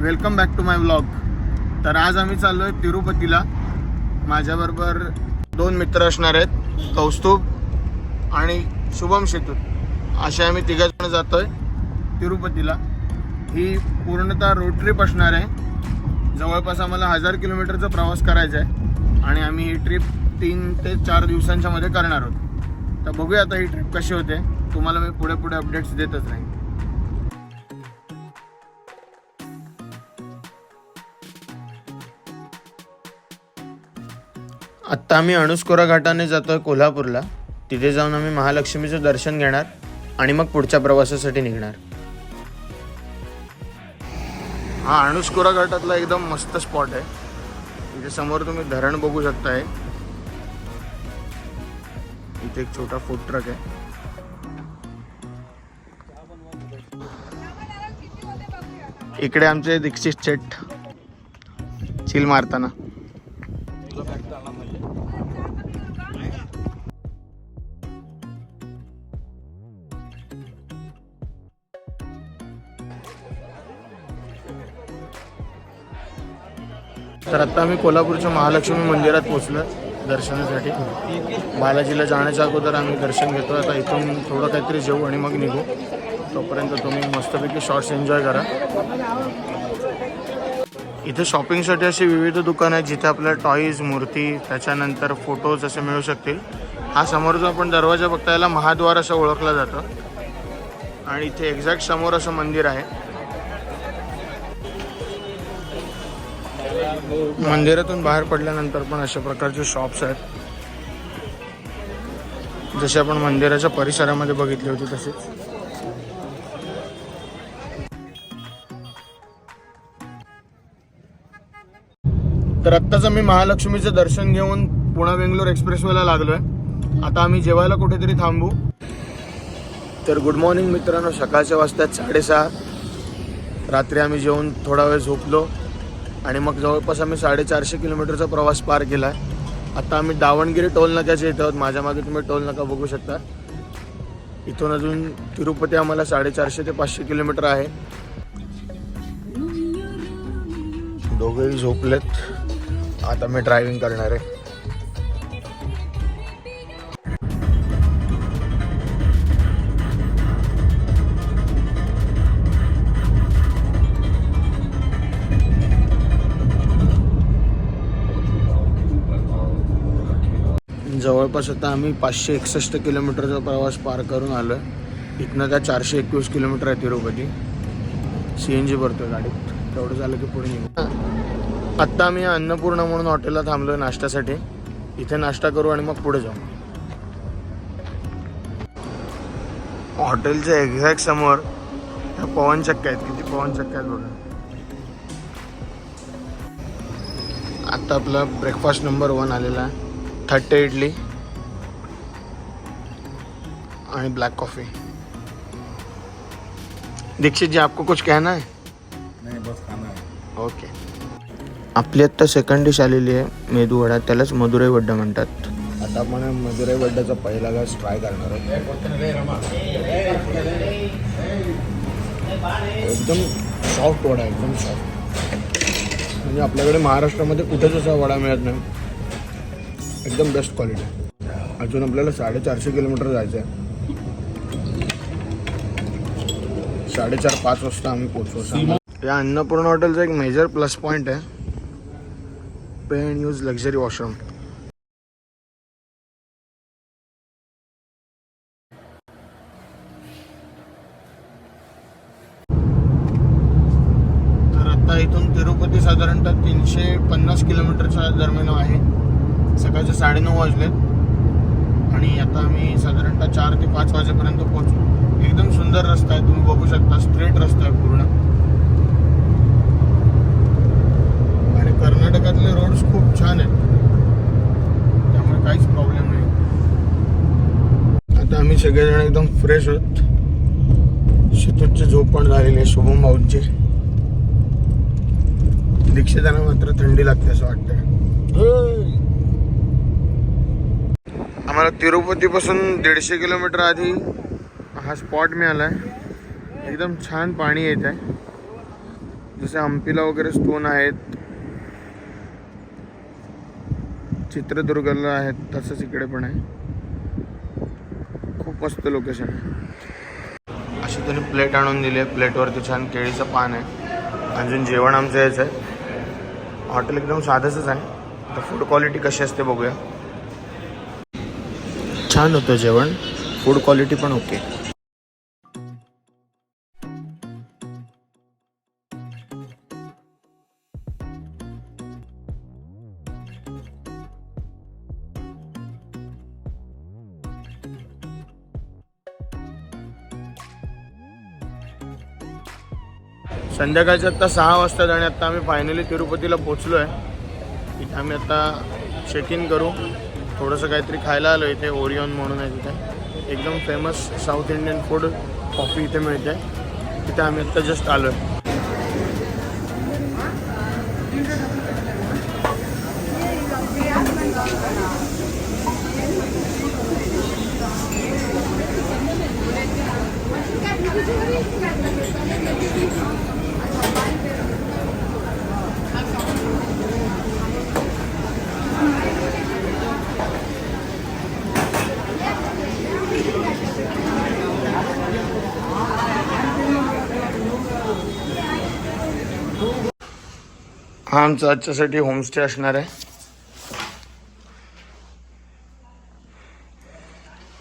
Welcome back to my vlog. तर आज आम्ही चाललो आहे तिरुपतीला. माझ्याबरोबर 2 मित्र असणार आहेत, कौस्तुभ आणि शुभम शेतूर. असे आम्ही 3 जण जातो आहे तिरुपतीला. ही पूर्णतः रोड ट्रिप असणार आहे. जवळपास आम्हाला 1000 किलोमीटरचा प्रवास करायचा आहे आणि आम्ही ही ट्रिप 3 ते 4 दिवसांच्या मध्ये करणार आहोत. तर बघूया आता ही ट्रिप कशी होते. तुम्हाला मी पुढे पुढे अपडेट्स देतच राहीन. आत्ता आम्ही अणुस्कोरा घाटाने जातोय कोल्हापूरला. तिथे जाऊन आम्ही महालक्ष्मीचं दर्शन घेणार आणि मग पुढच्या प्रवासासाठी निघणार. हा अणुस्कोरा घाटातला एकदम मस्त स्पॉट आहे. इथे समोर तुम्ही धरण बघू शकताय. इथे एक छोटा फूड ट्रक आहे. इकडे आमचे दीक्षित शेठ चिल मारताना. तर आता आम्ही कोल्हापूरच्या महालक्ष्मी मंदिरात पोहोचलो दर्शनासाठी. बालाजीला जाण्याच्या अगोदर आम्ही दर्शन घेतो. आता इथून थोडं काहीतरी जेवू आणि मग निघू. तोपर्यंत तुम्ही मस्तपैकी शॉर्ट्स एन्जॉय करा. इथे शॉपिंगसाठी अशी विविध दुकानं आहेत जिथे आपल्याला टॉईज, मूर्ती, त्याच्यानंतर फोटोज असे मिळू शकतील. हा समोरचा आपण दरवाजा बघता, याला महाद्वार असं ओळखलं जातं आणि इथे एक्झॅक्ट समोर असं मंदिर आहे. मंदिरातून बाहेर पडल्यानंतर पण अशा प्रकारचे शॉप्स आहेत, जसे आपण मंदिराच्या परिसरामध्ये बघितले होते तसेच. तर आत्ताच आम्ही महालक्ष्मीचं दर्शन घेऊन पुणे बेंगलोर एक्सप्रेसवेला लागलोय. आता आम्ही जेवायला कुठेतरी थांबू. तर गुड मॉर्निंग मित्रांनो. सकाळच्या वाजतात 6:30. रात्री आम्ही जेवून थोडा वेळ झोपलो आणि मग जवळपास आम्ही 450 किलोमीटरचा प्रवास पार केला आहे. आता आम्ही दावणगिरी टोल नाक्याच्या इथे आहोत. माझ्या मागे तुम्ही टोल नाका बघू शकता. इथून अजून तिरुपती आम्हाला 450 ते 500 किलोमीटर आहे. दोघेही झोपलेत. आता मी ड्रायव्हिंग करणार आहे. जवळपास आता आम्ही 561 किलोमीटरचा प्रवास पार करून आलो आहे. इथनं त्या 421 किलोमीटर आहे तिरुपती. CNG भरतोय गाडीत. तेवढं झालं की पुढे निघू. आत्ता आम्ही अन्नपूर्णा म्हणून हॉटेलला थांबलो आहे नाश्त्यासाठी. इथे नाश्ता करू आणि मग पुढे जाऊ. हॉटेलच्या एक्झॅक्ट समोर ह्या पवनचक्क्या आहेत. किती पवनचक्क्या आहेत बघा. आत्ता आपला ब्रेकफास्ट नंबर 1 आलेला आहे. 30 इडली आणि ब्लॅक कॉफी. दीक्षित जी, आपको कुछ कहना है? नहीं, बस खाना है. ओके. आपली आत्ता सेकंड डिश आलेली आहे मेदू वडा. त्यालाच मदुराई वड्डा म्हणतात. आता आपण मदुराई वड्ड्याचा पहिला घास ट्राय करणार आहोत. एकदम सॉफ्ट वडा, एकदम सॉफ्ट. म्हणजे आपल्याकडे महाराष्ट्रामध्ये कुठेच असा वडा मिळत नाही. एकदम बेस्ट क्वालिटी. अजून आपल्याला 450 किलोमीटर जायचं आहे. 4:30-5 वाजता आम्ही पोहोचू. या अन्नपूर्णा हॉटेलचा एक मेजर प्लस पॉईंट आहे, पे अँड यूज लक्झरी वॉशरूम. तर आता इथून तिरुपती साधारणतः 350 किलोमीटरच्या दरम्यान आहे. सकाळचे 9:30 वाजलेत आणि आता आम्ही साधारणतः 4 ते 5 वाजेपर्यंत पोहोचू. एकदम सुंदर रस्ता आहे, तुम्ही बघू शकता. स्ट्रेट रस्ता आहे पूर्ण. आणि कर्नाटकातले रोड्स खूप छान आहेत, त्यामुळे काहीच प्रॉब्लेम नाही. आता आम्ही सगळेजण एकदम फ्रेश होत. शेतूची झोप पण झालेली आहे, शुभम भाऊंची. दीक्षितांना मात्र थंडी लागते असं वाटतंय. आम्हाला तिरुपतीपासून 150 किलोमीटर आधी हा स्पॉट मिळाला आहे. एकदम छान पाणी येत आहे. जसे हम्पीला वगैरे स्टोन आहेत, चित्रदुर्गला आहेत, तसंच इकडे पण आहे. खूप मस्त लोकेशन आहे. अशी त्यांनी प्लेट आणून दिली आहे. प्लेटवरती छान केळीचं पान आहे. अजून जेवण आमचं यायचं आहे. हॉटेल एकदम साधंच आहे. आता फूड क्वालिटी कशी असते बघूया. छान होतं जेवण, फूड क्वालिटी पण ओके. संध्याकाळचे आत्ता 6 वाजतात आणि आत्ता आम्ही फायनली तिरुपतीला पोचलो आहे. इथे आम्ही आता चेक इन करू. थोडंसं काहीतरी खायला आलो. इथे ओरियन म्हणून आहे, तिथे एकदम famous south Indian food coffee इथे मिळते. तिथे आम्ही आत्ता जस्ट आलो आहे. हा आमचा आजच्यासाठी होमस्टे असणार आहे.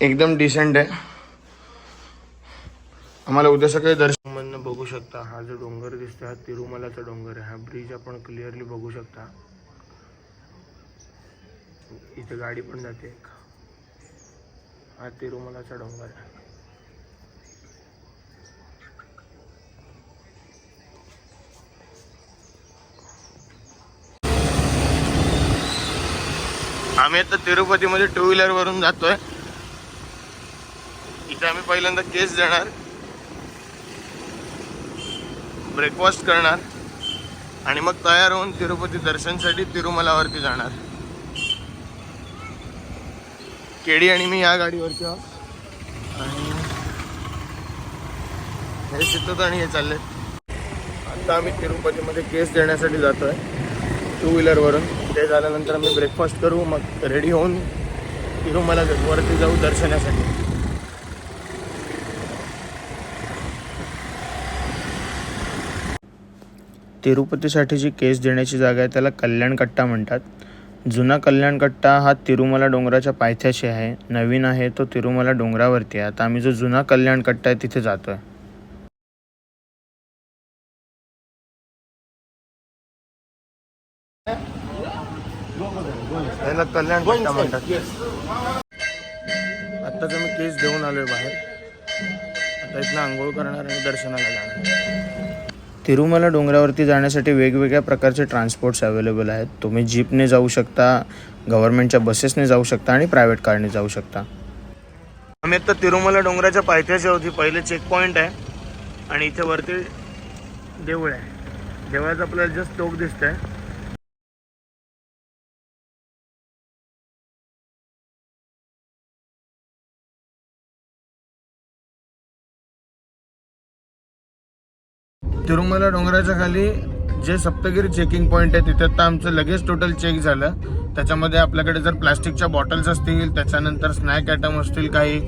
एकदम डिसेंट आहे. आम्हाला उद्या सकाळी दर्शन बघू शकता. हा जो डोंगर दिसतो हा तिरुमलाचा डोंगर आहे. हा ब्रिज आपण क्लिअरली बघू शकता. इथे गाडी पण जाते. हा तिरुमलाचा डोंगर आहे. आम्ही आता तिरुपतीमध्ये 2 व्हीलर वरून जातोय. इथे आम्ही पहिल्यांदा केस देणार, ब्रेकफास्ट करणार आणि मग तयार होऊन तिरुपती दर्शनसाठी तिरुमलावरती जाणार. केडी आणि मी या गाडीवरती आहोत आणि हे सिद्धत आणि हे चालले. आता आम्ही तिरुपतीमध्ये केस देण्यासाठी जातोय 2 व्हीलरवरून. ते झाल्यानंतर आम्ही ब्रेकफास्ट करू, मग रेडी होऊन तिरुमला वरती जाऊ दर्शनासाठी. तिरुपतीसाठी जी केस देण्याची जागा आहे त्याला कल्याणकट्टा म्हणतात. जुना कल्याणकट्टा हा तिरुमला डोंगराच्या पायथ्याशी आहे. नवीन आहे तो तिरुमला डोंगरावरती आहे. आता आम्ही जो जुना कल्याणकट्टा आहे तिथे जातोय. याला कल्याणकट्टा म्हणतात. आत्ताच आम्ही केस देऊन आलोय बाहेर. आता इथनं आंघोळ करणार आणि दर्शनाला जाणार. तिरुमला डोंगरावरती जाण्यासाठी वेगवेगळ्या प्रकारचे ट्रान्सपोर्ट्स अवेलेबल आहेत. तुम्ही जीपने जाऊ शकता, गव्हर्नमेंटच्या बसेसने जाऊ शकता आणि प्रायव्हेट कारने जाऊ शकता. आम्ही आता तिरुमला डोंगराच्या पायथ्याशी होती. पहिले चेक पॉईंट आहे आणि इथे वरती देऊळ आहे. देवळाचं आपल्याला जस्ट टोक दिसत आहे. तिरुमला डोंगराच्या खाली जे सप्तगिरी चेकिंग पॉईंट आहे तिथे आता आमचं लगेच टोटल चेक झालं. त्याच्यामध्ये आपल्याकडे जर प्लास्टिकच्या बॉटल्स असतील, त्याच्यानंतर स्नॅक आयटम असतील काही,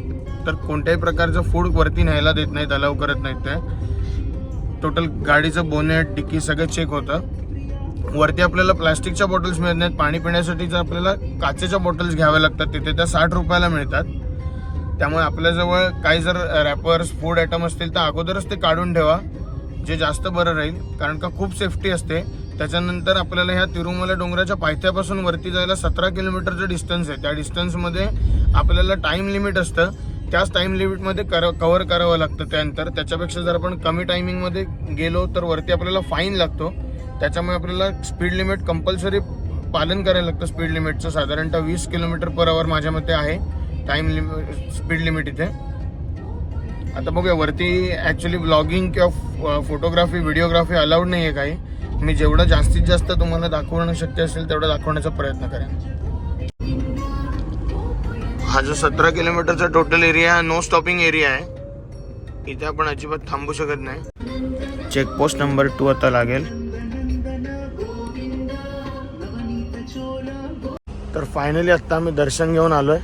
तर कोणत्याही प्रकारचं फूड वरती न्यायला देत नाहीत, अलाव करत नाहीत. ते टोटल गाडीचं बोनेट, डिक्की सगळं चेक होतं. वरती आपल्याला प्लास्टिकच्या बॉटल्स मिळत नाहीत. पाणी पिण्यासाठीचं आपल्याला काचेच्या बॉटल्स घ्याव्या लागतात. तिथे त्या 60 रुपयाला मिळतात. त्यामुळे आपल्याजवळ काही जर रॅपर्स, फूड आयटम असतील तर अगोदरच ते काढून ठेवा, जे जास्त बरं राहील. कारण का खूप सेफ्टी असते. त्याच्यानंतर आपल्याला ह्या तिरुमला डोंगराच्या पायथ्यापासून वरती जायला 17 किलोमीटरचं डिस्टन्स आहे. त्या डिस्टन्समध्ये आपल्याला टाईम लिमिट असतं. त्याच टाईम लिमिटमध्ये कव्हर करावं लागतं त्यानंतर. त्याच्यापेक्षा जर आपण कमी टायमिंगमध्ये गेलो तर वरती आपल्याला फाईन लागतो. त्याच्यामुळे आपल्याला स्पीड लिमिट कंपल्सरी पालन करायला लागतं. स्पीड लिमिटचं साधारणतः 20 km/h माझ्या मते आहे स्पीड लिमिट इथे. आता बघूया वरती ॲक्च्युली ब्लॉगिंग किंवा फोटोग्राफी, व्हिडिओग्राफी अलाउड नाही आहे काही. मी जेवढं जास्तीत जास्त तुम्हाला दाखवणं शक्य असेल तेवढं दाखवण्याचा प्रयत्न करेन. हा जो 17 किलोमीटरचा total area no stopping area आहे. इथे आपण अजिबात थांबू शकत नाही. चेकपोस्ट नंबर 2 आता लागेल. तर फायनली आत्ता आम्ही दर्शन घेऊन आलो आहे.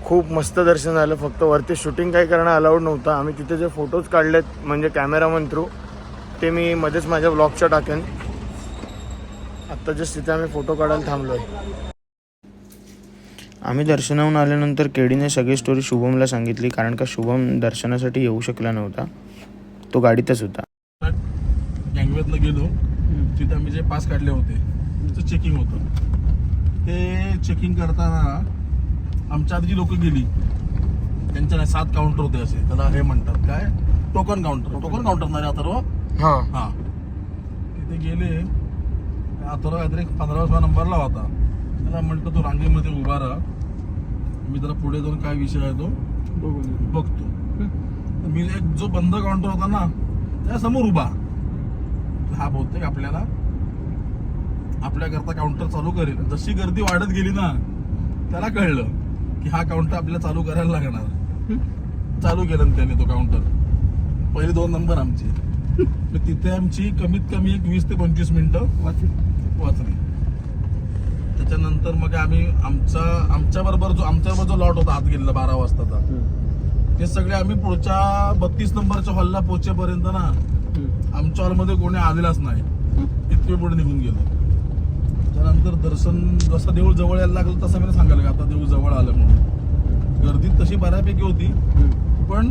खूप मस्त दर्शन झालं. फक्त वरती शूटिंग काही करणं अलाउड नव्हतं. आम्ही तिथे जे फोटोज काढलेत म्हणजे कॅमेरामन थ्रू ते मी मध्येच माझ्या ब्लॉगच्या टाकेन. आत्ता जस्ट तिथे आम्ही फोटो काढायला थांबलो आहे. आम्ही दर्शनाहून आल्यानंतर केडीने सगळी स्टोरी शुभमला सांगितली, कारण का शुभम दर्शनासाठी येऊ शकला नव्हता. तो गाडीतच होता. गँगवेतनं गेलो, तिथे आम्ही जे पास काढले होते त्याचं चेकिंग होतं. ते चेकिंग करताना आमच्या आधी जी लोक गेली त्यांच्या नाही 7 काउंटर होते असे. त्याला हे म्हणतात काय, टोकन काउंटर नाही अथर्व. हां तिथे गेले. अथर्व काहीतरी 15वा नंबरला होता. त्याला म्हटलं तो रांगेमध्ये उभा राहा, मी जरा पुढे जाऊन काय विषय आहे तो बघतो. मी एक जो बंद काउंटर होता ना त्या समोर उभा, हा बहुतेक आपल्याकरता काउंटर चालू करेल. जशी गर्दी वाढत गेली ना त्याला कळलं की हा काउंटर आपल्याला चालू करायला लागणार. चालू केलं त्याने तो काउंटर. पहिले 2 नंबर आमचे. तिथे आमची कमीत कमी एक 20 ते 25 मिनिटं वाचली. त्याच्यानंतर मग आम्ही आमच्याबरोबर जो लॉट होता आत गेलेला 12 वाजताचा, ते सगळे आम्ही पुढच्या 32 नंबरच्या हॉलला पोहोचेपर्यंत ना आमच्या हॉलमध्ये कोणी आलेलाच नाही. इतके पुढे निघून गेलो. त्यानंतर दर्शन जसं देऊळ जवळ यायला लागलं तसं मी सांगायला आता देऊळ जवळ आलं म्हणून. गर्दी तशी बऱ्यापैकी होती, पण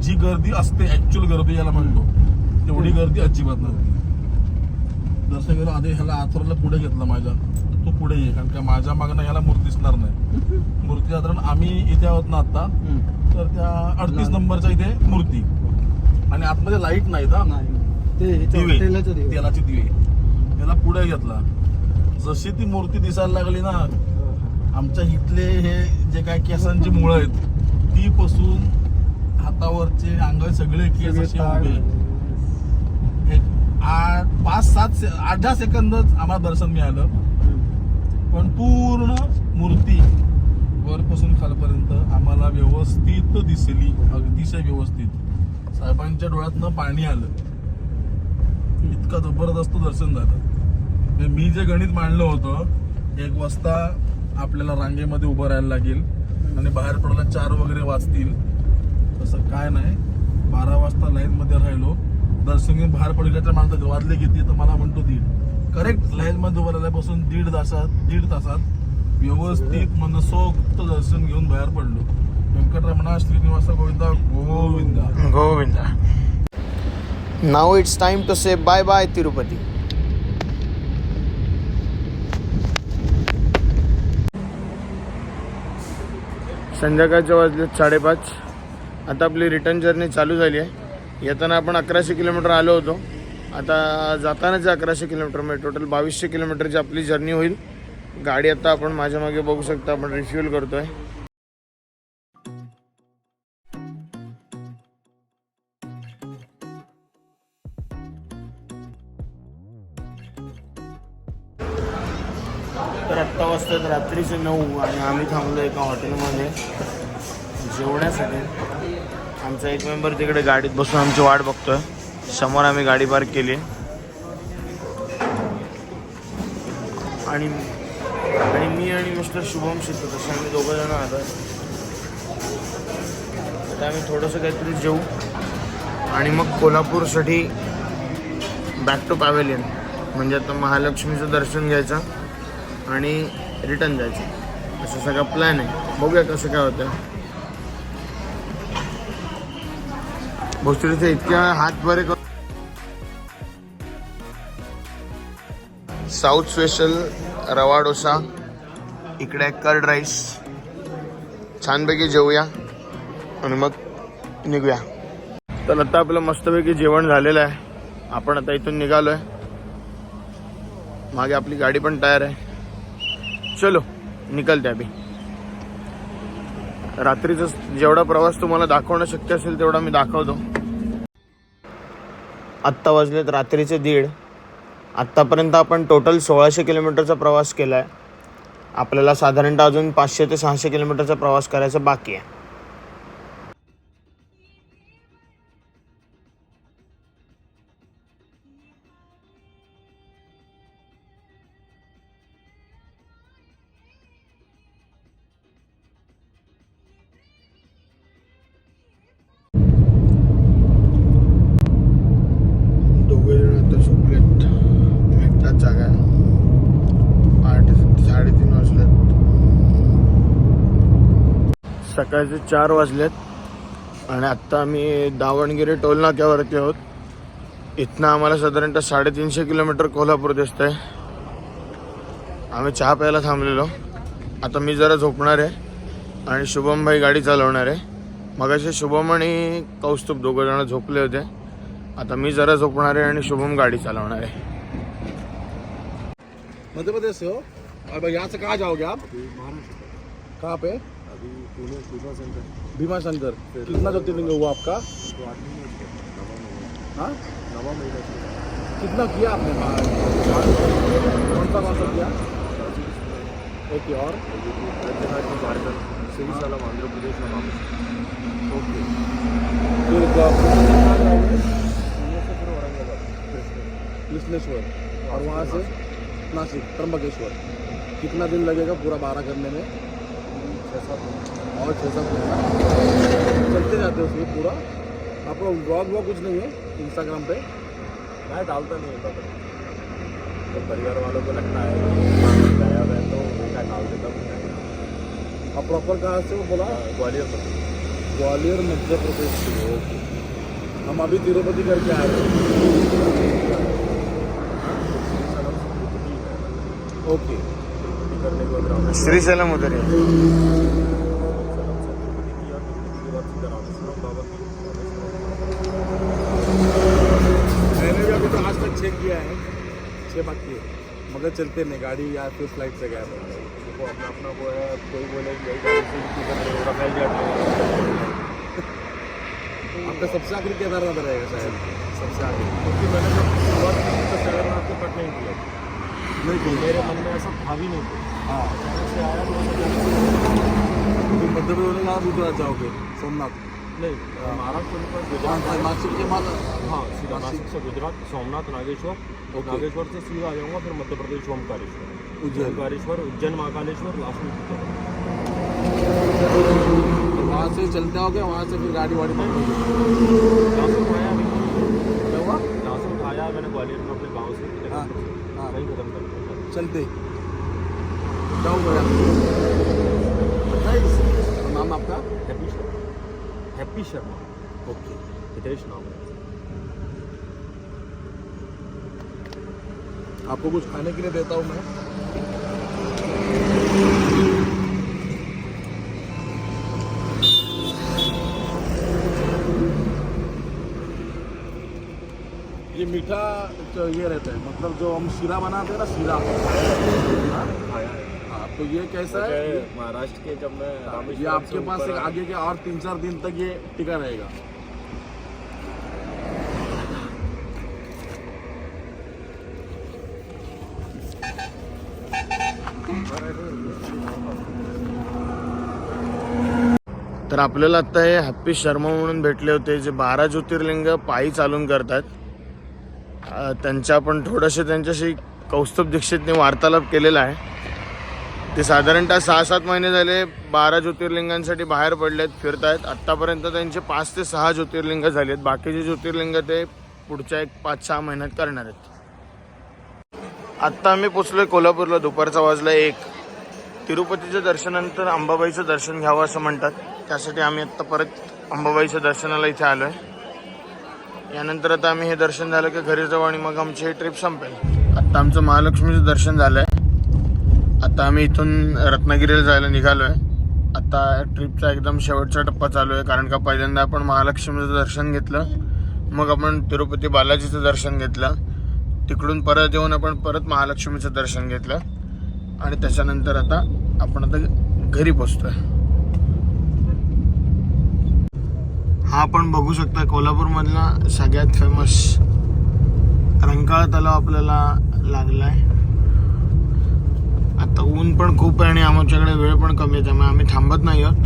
जी गर्दी असते ऍक्च्युअल गर्दी याला म्हणतो तेवढी गर्दी अजिबात नव्हती. दर्शन गेलो. आधी ह्याला अथर्वला पुढे घेतलं माझ्या, तू पुढे ये, कारण का माझ्या मागणं ह्याला मूर्ती दिसणार नाही. मूर्ती साधारण आम्ही इथे आहोत ना आता, तर त्या 38 नंबरच्या इथे मूर्ती. आणि आतमध्ये लाईट नाही ना, तेलाची दिवे. त्याला पुढे घेतला. जशी ती मूर्ती दिसायला लागली ना, आमच्या इथले हे जे काय केसांची मुळं आहेत ती पासून हातावरचे अंगावर सगळे केस असे उभे. 8-10 सेकंदच आम्हाला दर्शन मिळालं, पण पूर्ण मूर्ती वरपासून खालपर्यंत आम्हाला व्यवस्थित दिसली, अतिशय व्यवस्थित. साहेबांच्या डोळ्यातनं पाणी आलं. इतकं जबरदस्त दर्शन झालं. मी जे गणित मांडलं होतं 1 वाजता आपल्याला रांगेमध्ये उभं राहायला लागेल आणि बाहेर पडायला 4 वगैरे वाजतील, तसं काय नाही. 12 वाजता लाईनमध्ये राहिलो. दर्शन घेऊन बाहेर पडल्याच्या माणसाचे वाजले किती तर मला म्हणतो 1:30. करेक्ट लाईनमध्ये उभं राहिल्यापासून 1.5 तासात व्यवस्थित मनसोक्त दर्शन घेऊन बाहेर पडलो. Venkataramana Srinivasa Govinda Govinda Govinda. Now it's time to say bye bye Tirupati. संध्याकाळच्या वाजले 5:30. आता आपली रिटर्न जर्नी चालू झाली आहे. येताना आपण 1100 किलोमीटर आलो होतो. आता जातानाच 1100 किलोमीटर म्हणजे टोटल 2200 किलोमीटरची आपली जर्नी होईल. गाडी आता आपण माझ्या मागे बघू शकता, आपण रिफ्युल करतोय. तर आत्ता वाजतात रात्रीचे 9 आणि आम्ही थांबलो एका हॉटेलमध्ये जेवण्यासाठी. आमचा एक मेंबर तिकडे गाडीत बसून आमची वाट बघतोय. समोर आम्ही गाडी पार्क केली आणि मी आणि मिस्टर शुभम शिकतो तसे आम्ही 2 जण आलो. आता आम्ही थोडंसं काहीतरी जेवू आणि मग कोल्हापूरसाठी बॅक टू पॅव्हेलियन, म्हणजे आता महालक्ष्मीचं दर्शन घ्यायचं आणि रिटर्न जायचं, असं सगळा प्लॅन आहे. बघूया कसं काय होतं. भोसरीचे इतक्या हात बरे कर. साऊथ स्पेशल रवा डोसा, इकडे कर्ड राईस. छानपैकी जेवूया आणि मग निघूया. तर आता आपलं मस्तपैकी जेवण झालेलं आहे. आपण आता इथून निघालोय. मागे आपली गाडी पण तयार आहे. चलो निकलते अभी. रात्रीचा जेवढा प्रवास तुम्हाला दाखवणं शक्य असेल तेवढा मी दाखवतो. आत्ता वाजलेत रात्रीचे 1:30. आत्तापर्यंत आपण टोटल 1600 किलोमीटरचा प्रवास केला आहे. आपल्याला साधारणतः अजून 500 ते 600 किलोमीटरचा प्रवास करायचा बाकी आहे. सकाळचे 4 वाजलेत आणि आत्ता आम्ही दावणगिरी टोल नाक्यावरती आहोत. इथनं आम्हाला साधारणतः 350 किलोमीटर कोल्हापूर दिसतंय. आम्ही चहा प्यायला थांबलेलो. आता मी जरा झोपणार आहे आणि शुभम भाई गाडी चालवणार आहे. मगाशी शुभम आणि कौस्तुभ दोघं जण झोपले होते. आता मी जरा झोपणार आहे आणि शुभम गाडी चालवणार आहे. मध्य प्रदेश से हो? अब यहाँ से कहाँ जाओगे आप? कहाँ पे? अभी पुणे भीमा सेंटर भीमा शंकर. कितना ज्योतिर्लिंग हुआ आपका? हाँ, नवा महीना कितना किया आपने? कौन सा कौन सा किया? ओके. और झारखंड श्रीशैलम आंध्र प्रदेश में वापस. ओके. फिर कहाँ जाओगे? फिर औरंगाबाद कृष्णेश्वर और वहाँ से नासिक त्र्यंबकेश्वर. कितना दिन लगेगा पूरा 12 करने में? 6-7 और 6-7 महीना चलते जाते हो उसमें पूरा. आपका ब्लॉग कुछ नहीं है इंस्टाग्राम पे? मैं डालता नहीं होता तो परिवार वालों को लगता है गया है तो बेटा डाल देता हूँ. आप प्रॉपर कहाँ से हो बोला? ग्वालियर पर ग्वालियर मध्य प्रदेश से हो. ओके. हम अभी तिरुपति करके आए थे. श्रीशैलम तिरुपति है. ओके. तिरुपति करने के बाद रामेश्वरम. श्रीशैलम उधर आहे. श्रीशैलम से तिरुपति किया. तिरुपति के बाद सीधा रामेश्वरम बाबा की मैंने भी अभी तो आज तक चेक किया है 6 बाकी है मगर चलते नहीं गाड़ी या फिर फ्लाइट से गया था. वो अपना अपना वो है. कोई बोले कि यही गाड़ी से टिकट रहेगा रफेल जेट में. आपका सबसे आखिरी केदारनाथ रहेगा शायद. सबसे आखिरी क्योंकि मैंने जब शुरुआत की तो केदारनाथ को कट नहीं किया. नहीं कोई. मेरे मन में ऐसा था भी नहीं था. हाँ. अचानक से आया तो ऐसा फिर मध्य प्रदेश में कहाँ दूसरा जाओगे? सोमनाथ. नहीं महाराष्ट्र में हाँ, गुजरात. नासिक के बाद हाँ सीधा नासिक से गुजरात सोमनाथ नागेश्वर. ओके. नागेश्वर से सीधा आ जाऊँगा फिर मध्य प्रदेश ओमकारेश्वर. उज्जैन. ओमकारेश्वर उज्जैन महाकालेश्वर लास्ट में उज्जैन. तो वहाँ से चलते आओगे वहाँ से फिर गाड़ी वाड़ी पकड़ोगे. यहाँ से उठाया अभी. क्या हुआ? यहाँ से उठाया मैंने ग्वालियर में अपने गाँव से. हाँ, हाँ. वहीं खत्म कर दिया. चलते जाओ गया. तो नाम आपका? Happy Sharma. Happy Sharma. Okay. Hitesh नाम है. आपको कुछ खाने के लिए देता हूँ मैं. ये मीठा तो ये रहता है मतलब जो हम शीरा बनाते हैं ना शीरा. खाया है. हाँ तो ये कैसा है? महाराष्ट्र के जब मैं ये रामेश्वरम से आपके पास ऊपर एक आया, आगे के और 3-4 दिन तक ये टिका रहेगा. तर आपल्याला आत्ता हे हॅप्पी शर्मा म्हणून भेटले होते जे 12 ज्योतिर्लिंग पायी चालून करतात. त्यांच्या आपण थोडंसं त्यांच्याशी कौस्तुभ दीक्षितने वार्तालाप केलेला आहे. ते साधारणतः 6-7 महिने झाले 12 ज्योतिर्लिंगांसाठी बाहेर पडलेत, फिरतायत. आत्तापर्यंत त्यांचे 5 ते 6 ज्योतिर्लिंग झालेत. बाकीचे ज्योतिर्लिंग ते पुढच्या 5-6 महिन्यात करणार आहेत. आत्ता आम्ही पोचलोय कोल्हापूरला. दुपारचा वाजला 1. तिरुपतीच्या दर्शनानंतर अंबाबाईचं दर्शन घ्यावं असं म्हणतात. त्यासाठी आम्ही आत्ता परत अंबाबाईच्या दर्शनाला इथे आलो आहे. यानंतर आता आम्ही हे दर्शन झालं की घरी जाऊ आणि मग आमची ही ट्रिप संपेल. आत्ता आमचं महालक्ष्मीचं दर्शन झालं आहे. आता आम्ही इथून रत्नागिरीला जायला निघालो आहे. आता ट्रिपचा एकदम शेवटचा टप्पा चालू आहे कारण का पहिल्यांदा आपण महालक्ष्मीचं दर्शन घेतलं, मग आपण तिरुपती बालाजीचं दर्शन घेतलं, तिकडून परत येऊन आपण परत महालक्ष्मीचं दर्शन घेतलं आणि त्याच्यानंतर आता आपण आता घरी पोचतोय. हा आपण बघू शकता कोल्हापूरमधला सगळ्यात फेमस रंकाळा तलाव आपल्याला लागलाय. आता ऊन पण खूप आहे आणि आमच्याकडे वेळ पण कमी आहे, त्यामुळे आम्ही थांबत नाही आहोत.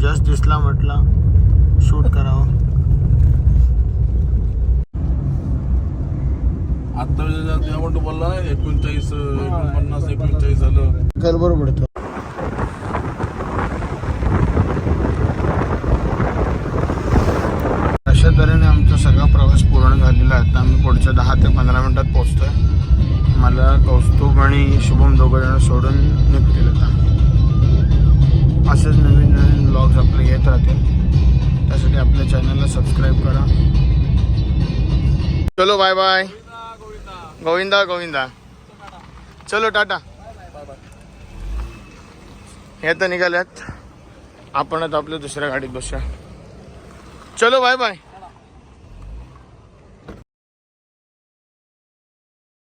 जस्ट दिसला म्हटलं शूट करावं. आता जेव्हा तू बोलला 39, 49, 39 झालं. बरोबर पडतो. अशा तऱ्हेने आमचा सगळा प्रवास पूर्ण झालेला आहे. आता आम्ही पुढच्या 10 ते 15 मिनिटात पोहोचतोय. मला कौस्तुभ आणि शुभम दोघं जण सोडून निघतील. आता असेच नवीन नवीन ब्लॉग ब्लॉग्स आपले येत राहतील. त्यासाठी आपल्या चॅनलला सबस्क्राईब करा. चलो बाय बाय. गोविंदा गोविंदा. चलो टाटा. हे तर निघाल्यात. आपण आता आपल्या दुसऱ्या गाडीत बसूया. चलो बाय बाय.